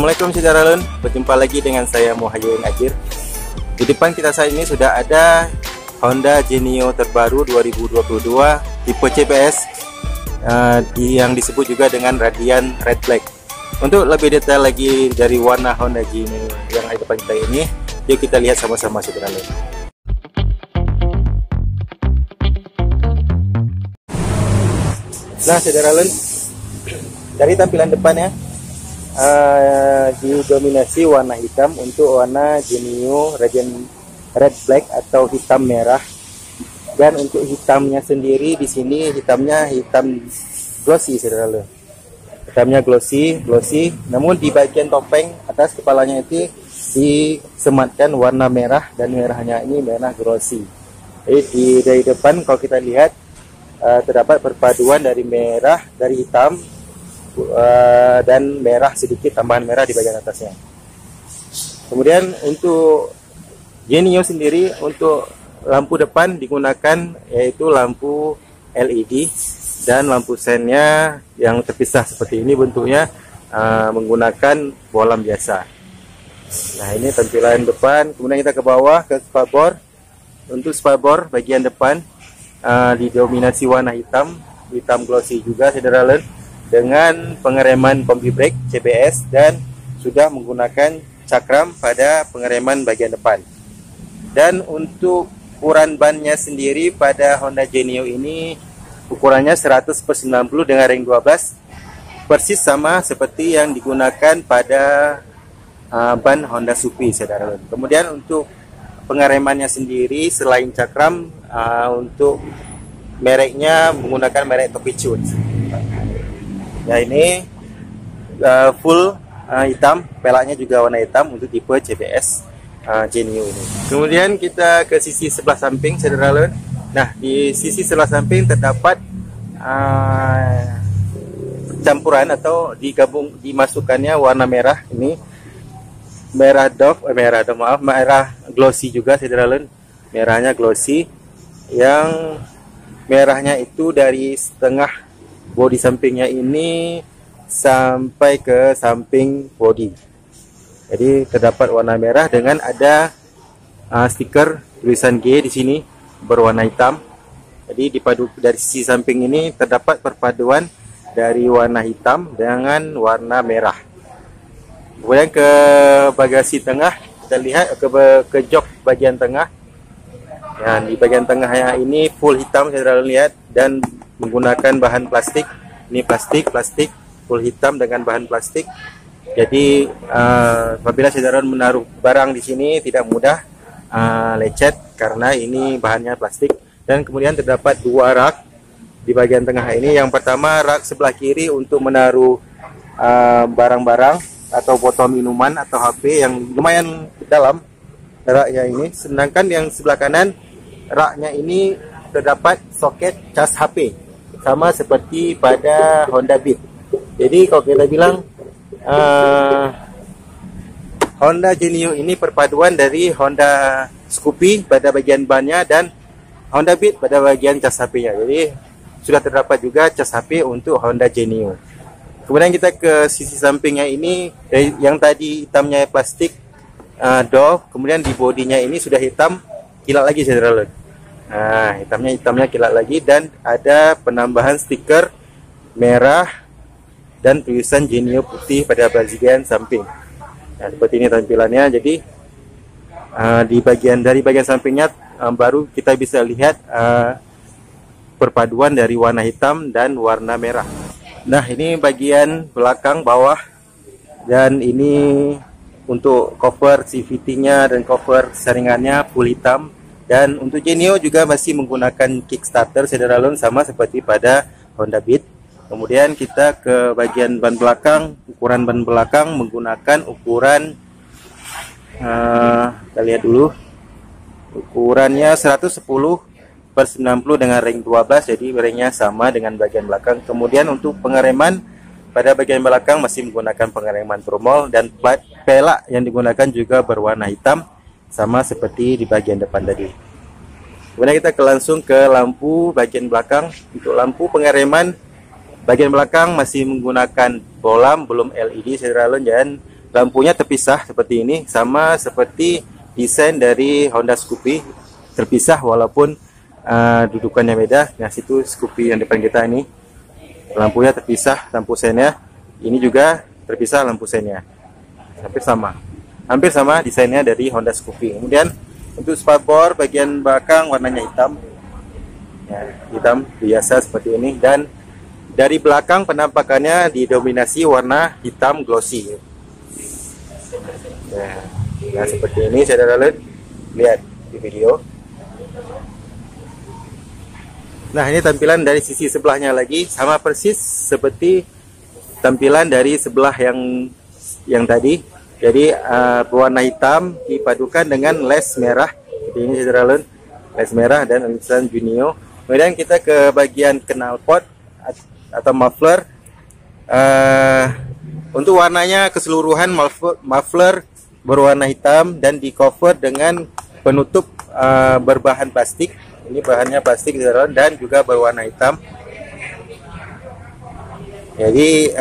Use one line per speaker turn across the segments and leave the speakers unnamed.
Assalamualaikum saudara, berjumpa lagi dengan saya Muhayyun Ajir. Di depan kita saat ini sudah ada Honda Genio terbaru 2022 tipe CBS yang disebut juga dengan Radian Red Black. Untuk lebih detail lagi dari warna Honda Genio yang ada depan kita ini, yuk kita lihat sama-sama saudara. Nah saudara, dari tampilan depannya didominasi warna hitam untuk warna Genio Radian Red Black atau hitam merah. Dan untuk hitamnya sendiri di sini hitamnya hitam glossy saudara. Hitamnya glossy. Namun di bagian topeng atas kepalanya itu disematkan warna merah, dan merahnya ini merah glossy. Jadi dari depan kalau kita lihat terdapat perpaduan dari merah, dari hitam dan merah sedikit, tambahan merah di bagian atasnya. Kemudian untuk Genio sendiri, untuk lampu depan digunakan yaitu lampu LED, dan lampu sennya yang terpisah seperti ini bentuknya, menggunakan bolam biasa. Nah ini tampilan depan. Kemudian kita ke bawah ke spakbor. Untuk spakbor bagian depan didominasi warna hitam glossy juga saudara, dengan pengereman kombi brake CBS dan sudah menggunakan cakram pada pengereman bagian depan. Dan untuk ukuran bannya sendiri pada Honda Genio ini ukurannya 100/90 dengan ring 12, persis sama seperti yang digunakan pada ban Honda Supri saudara. Kemudian untuk pengeremannya sendiri selain cakram, untuk mereknya menggunakan merek Tokichi. Ya ini full hitam, pelaknya juga warna hitam untuk tipe CBS Genio ini. Kemudian kita ke sisi sebelah samping saudara. Nah di sisi sebelah samping terdapat campuran atau dimasukkannya warna merah ini, merah glossy juga saudara. Merahnya glossy, yang merahnya itu dari setengah bodi sampingnya ini sampai ke samping bodi. Jadi terdapat warna merah dengan ada stiker tulisan G di sini berwarna hitam. Jadi dipadu dari sisi samping ini terdapat perpaduan dari warna hitam dengan warna merah. Kemudian ke bagasi tengah, kita lihat ke jok bagian tengah. Ya, di bagian tengahnya ini full hitam saudara lihat, dan menggunakan bahan plastik. Ini plastik full hitam dengan bahan plastik. Jadi apabila saudara menaruh barang di sini tidak mudah lecet karena ini bahannya plastik. Dan kemudian terdapat dua rak di bagian tengah ini. Yang pertama rak sebelah kiri untuk menaruh barang-barang atau botol minuman atau HP yang lumayan dalam raknya ini. Sedangkan yang sebelah kanan raknya ini terdapat soket cas HP, sama seperti pada Honda Beat. Jadi kalau kita bilang Honda Genio ini perpaduan dari Honda Scoopy pada bagian bannya dan Honda Beat pada bagian cas HP-nya. Jadi sudah terdapat juga cas HP untuk Honda Genio. Kemudian kita ke sisi sampingnya ini, yang tadi hitamnya plastik door, kemudian di bodinya ini sudah hitam kilat lagi saudara. Nah hitamnya kilat lagi, dan ada penambahan stiker merah dan tulisan Genio putih pada bagian samping. Nah seperti ini tampilannya. Jadi dari bagian sampingnya baru kita bisa lihat perpaduan dari warna hitam dan warna merah. Nah ini bagian belakang bawah, dan ini untuk cover CVT-nya dan cover saringannya full hitam. Dan untuk Genio juga masih menggunakan kickstarter saudara, sama seperti pada Honda Beat. Kemudian kita ke bagian ban belakang. Ukuran ban belakang menggunakan ukuran kita lihat dulu, ukurannya 110/90 dengan ring 12, jadi ringnya sama dengan bagian belakang. Kemudian untuk pengereman pada bagian belakang masih menggunakan pengereman tromol, dan pelak yang digunakan juga berwarna hitam sama seperti di bagian depan tadi. Kemudian kita langsung ke lampu bagian belakang. Untuk lampu pengereman bagian belakang masih menggunakan bolam, belum LED saudara, dan lampunya terpisah seperti ini, sama seperti desain dari Honda Scoopy, terpisah walaupun dudukannya beda. Nah, situ Scoopy yang depan kita ini, lampunya terpisah, lampu sennya ini juga terpisah, lampu sennya hampir sama desainnya dari Honda Scoopy. Kemudian untuk spakbor bagian belakang warnanya hitam, ya, hitam biasa seperti ini, dan dari belakang penampakannya didominasi warna hitam glossy. Nah, seperti ini saudara lihat di video. Nah, ini tampilan dari sisi sebelahnya lagi, sama persis seperti tampilan dari sebelah yang tadi. Jadi berwarna hitam dipadukan dengan les merah seperti ini saudara, les merah dan tulisan Junio. Kemudian kita ke bagian knalpot atau muffler. Untuk warnanya keseluruhan muffler berwarna hitam dan di cover dengan penutup berbahan plastik. Ini bahannya plastik dan juga berwarna hitam. Jadi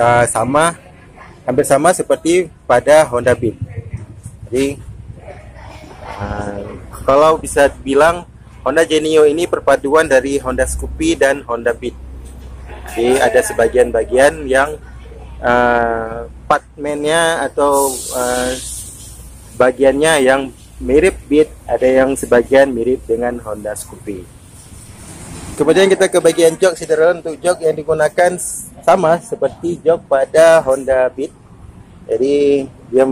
hampir sama seperti pada Honda Beat. Jadi kalau bisa bilang Honda Genio ini perpaduan dari Honda Scoopy dan Honda Beat. Jadi ada sebagian bagian yang partmennya atau bagiannya yang mirip Beat, ada yang sebagian mirip dengan Honda Scoopy. Kemudian kita ke bagian jok saudara. Untuk jok yang digunakan sama seperti jok pada Honda Beat. Jadi dia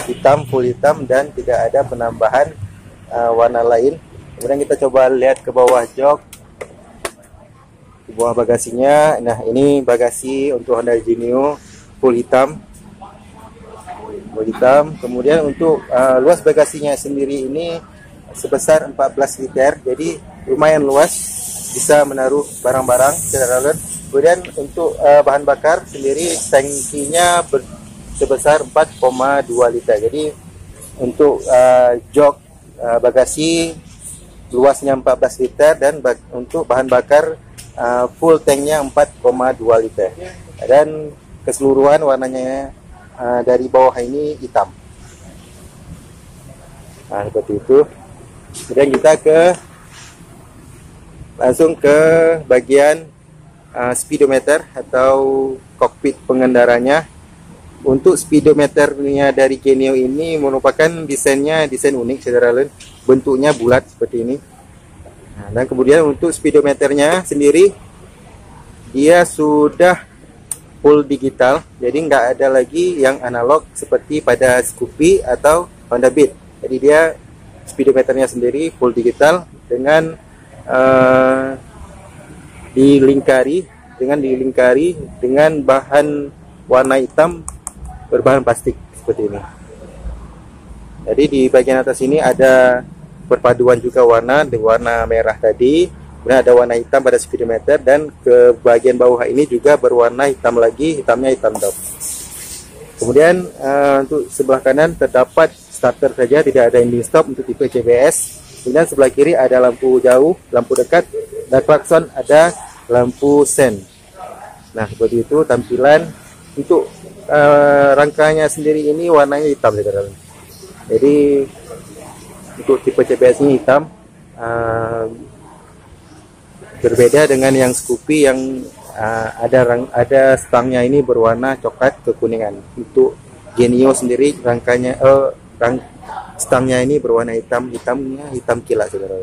hitam, full hitam, dan tidak ada penambahan warna lain. Kemudian kita coba lihat ke bawah jok, di bawah bagasinya. Nah, ini bagasi untuk Honda Genio full hitam. Kemudian untuk luas bagasinya sendiri ini sebesar 14 liter, jadi lumayan luas, bisa menaruh barang-barang. Kemudian untuk bahan bakar sendiri tangkinya sebesar 4,2 liter. Jadi untuk jok bagasi luasnya 14 liter dan untuk bahan bakar full tanknya 4,2 liter. Dan keseluruhan warnanya dari bawah ini hitam. Nah, seperti itu. Kemudian kita langsung ke bagian speedometer atau kokpit pengendaranya. Untuk speedometernya dari Genio ini merupakan desain unik saudara, bentuknya bulat seperti ini. Nah, dan kemudian untuk speedometernya sendiri dia sudah full digital, jadi nggak ada lagi yang analog seperti pada Scoopy atau Honda Beat. Jadi dia speedometernya sendiri full digital dengan dilingkari dengan bahan warna hitam berbahan plastik seperti ini. Jadi di bagian atas ini ada perpaduan juga warna merah tadi, kemudian ada warna hitam pada speedometer, dan ke bagian bawah ini juga berwarna hitam lagi, hitamnya hitam top. Kemudian untuk sebelah kanan terdapat starter saja, tidak ada ending stop untuk tipe CBS. Kemudian sebelah kiri ada lampu jauh, lampu dekat, dan klakson ada lampu sen. Nah, seperti itu tampilan. Untuk rangkanya sendiri ini warnanya hitam saudara. Jadi untuk tipe CBS ini hitam, berbeda dengan yang Scoopy yang ada stangnya ini berwarna coklat kekuningan. Untuk Genio sendiri rangkanya stangnya ini berwarna hitamnya hitam kilat saudara.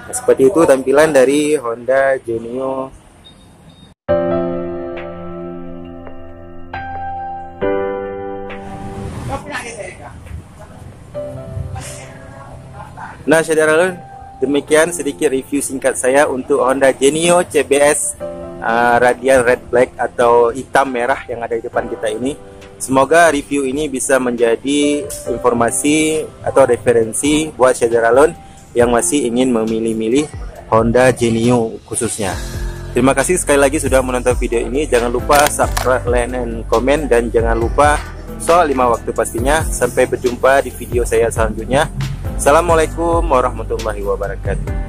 Nah, seperti itu tampilan dari Honda Genio. Nah saudara, demikian sedikit review singkat saya untuk Honda Genio CBS radial red black atau hitam merah yang ada di depan kita ini. Semoga review ini bisa menjadi informasi atau referensi buat saudara yang masih ingin memilih-milih Honda Genio khususnya. Terima kasih sekali lagi sudah menonton video ini. Jangan lupa subscribe, like, dan komen, dan jangan lupa soal 5 waktu pastinya. Sampai berjumpa di video saya selanjutnya. Assalamualaikum warahmatullahi wabarakatuh.